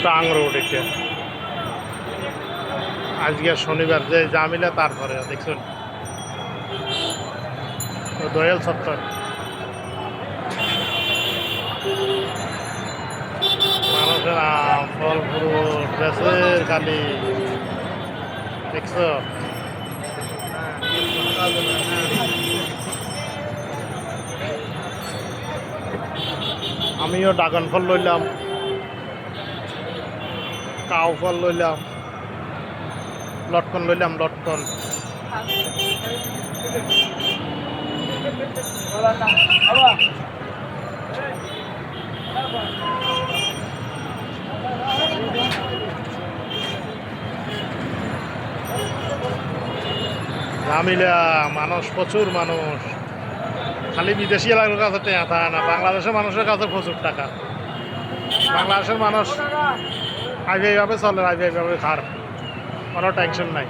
tongue road এটা আজকে শনিবার যে জামিলা তারপরে দেখছেন দয়াল সত্তর মানুষের আম ফল ফ্রুট ড্রেসের খালি দেখছো আমিও ড্রাগন ফল লইলাম কাউ ফল লইলাম লটকন লইলাম লটকন জামিলা মানুষ প্রচুর মানুষ খালি বিদেশি এলাকার কাছে টেয়া থাকে না বাংলাদেশের মানুষের কাছে প্রচুর টাকা বাংলাদেশের মানুষ আইভাবে চলে আইভাবে খার কোনো টেনশন নাই